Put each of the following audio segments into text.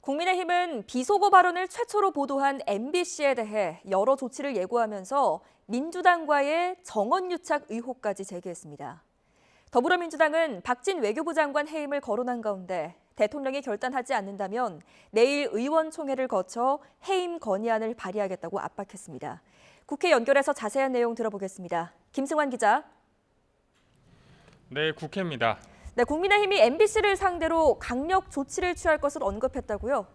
국민의힘은 비속어 발언을 최초로 보도한 MBC에 대해 여러 조치를 예고하면서 민주당과의 정언유착 의혹까지 제기했습니다. 더불어민주당은 박진 외교부 장관 해임을 거론한 가운데 대통령이 결단하지 않는다면 내일 의원총회를 거쳐 해임 건의안을 발의하겠다고 압박했습니다. 국회 연결해서 자세한 내용 들어보겠습니다. 김승환 기자. 네, 국회입니다. 네, 국민의힘이 MBC를 상대로 강력 조치를 취할 것을 언급했다고요?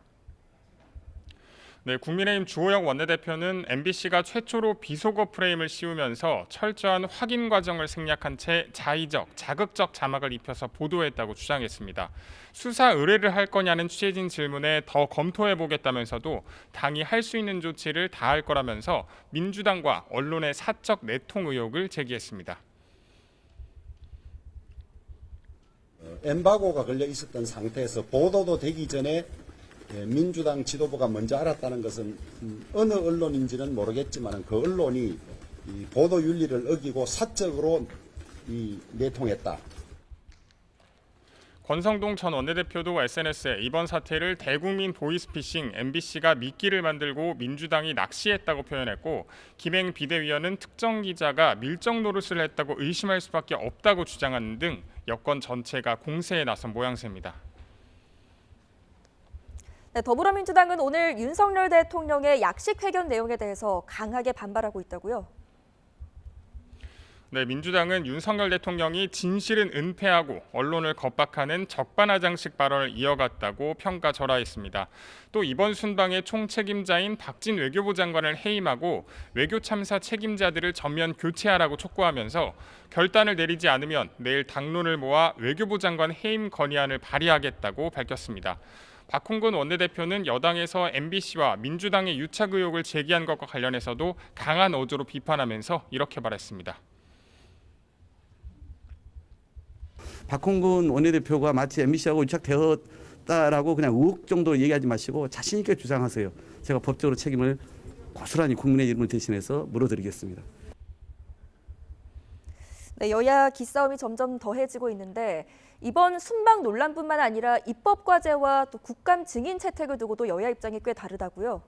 네, 국민의힘 주호영 원내대표는 MBC가 최초로 비속어 프레임을 씌우면서 철저한 확인 과정을 생략한 채 자의적, 자극적 자막을 입혀서 보도했다고 주장했습니다. 수사 의뢰를 할 거냐는 취재진 질문에 더 검토해보겠다면서도 당이 할 수 있는 조치를 다할 거라면서 민주당과 언론의 사적 내통 의혹을 제기했습니다. 엠바고가 걸려 있었던 상태에서 보도도 되기 전에 민주당 지도부가 먼저 알았다는 것은 어느 언론인지는 모르겠지만 그 언론이 이 보도 윤리를 어기고 사적으로 내통했다. 권성동 전 원내대표도 SNS에 이번 사태를 대국민 보이스피싱 MBC가 미끼를 만들고 민주당이 낚시했다고 표현했고, 김행 비대위원은 특정 기자가 밀정 노릇을 했다고 의심할 수밖에 없다고 주장하는 등 여권 전체가 공세에 나선 모양새입니다. 네, 더불어민주당은 오늘 윤석열 대통령의 약식 회견 내용에 대해서 강하게 반발하고 있다고요? 네, 민주당은 윤석열 대통령이 진실은 은폐하고 언론을 겁박하는 적반하장식 발언을 이어갔다고 평가절하했습니다. 또 이번 순방의 총책임자인 박진 외교부 장관을 해임하고 외교 참사 책임자들을 전면 교체하라고 촉구하면서 결단을 내리지 않으면 내일 당론을 모아 외교부 장관 해임 건의안을 발의하겠다고 밝혔습니다. 박홍근 원내대표는 여당에서 MBC와 민주당의 유착 의혹을 제기한 것과 관련해서도 강한 어조로 비판하면서 이렇게 말했습니다. 박홍근 원내대표가 마치 MBC하고 유착되었다라고 그냥 의혹 정도로 얘기하지 마시고 자신 있게 주장하세요. 제가 법적으로 책임을 고스란히 국민의 이름을 대신해서 물어드리겠습니다. 네, 여야 기싸움이 점점 더해지고 있는데 이번 순방 논란뿐만 아니라 입법 과제와 또 국감 증인 채택을 두고도 여야 입장이 꽤 다르다고요?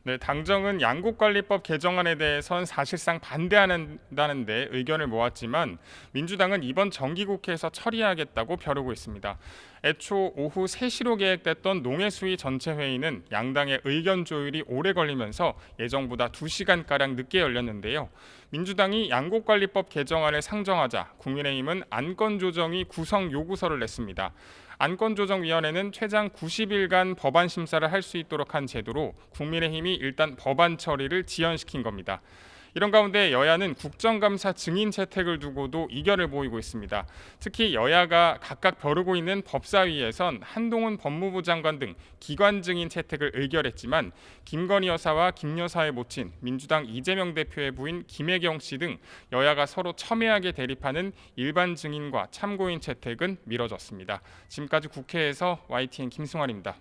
네, 당정은 양국관리법 개정안에 대해선 사실상 반대한다는데 의견을 모았지만 민주당은 이번 정기국회에서 처리하겠다고 벼르고 있습니다. 애초 오후 3시로 계획됐던 농해수위 전체 회의는 양당의 의견 조율이 오래 걸리면서 예정보다 2시간가량 늦게 열렸는데요. 민주당이 양국관리법 개정안을 상정하자 국민의힘은 안건조정위 구성 요구서를 냈습니다. 안건조정위원회는 최장 90일간 법안 심사를 할 수 있도록 한 제도로 국민의힘이 일단 법안 처리를 지연시킨 겁니다. 이런 가운데 여야는 국정감사 증인 채택을 두고도 이견을 보이고 있습니다. 특히 여야가 각각 벼르고 있는 법사위에선 한동훈 법무부 장관 등 기관 증인 채택을 의결했지만 김건희 여사와 김 여사의 모친 민주당 이재명 대표의 부인 김혜경 씨 등 여야가 서로 첨예하게 대립하는 일반 증인과 참고인 채택은 미뤄졌습니다. 지금까지 국회에서 YTN 김승환입니다.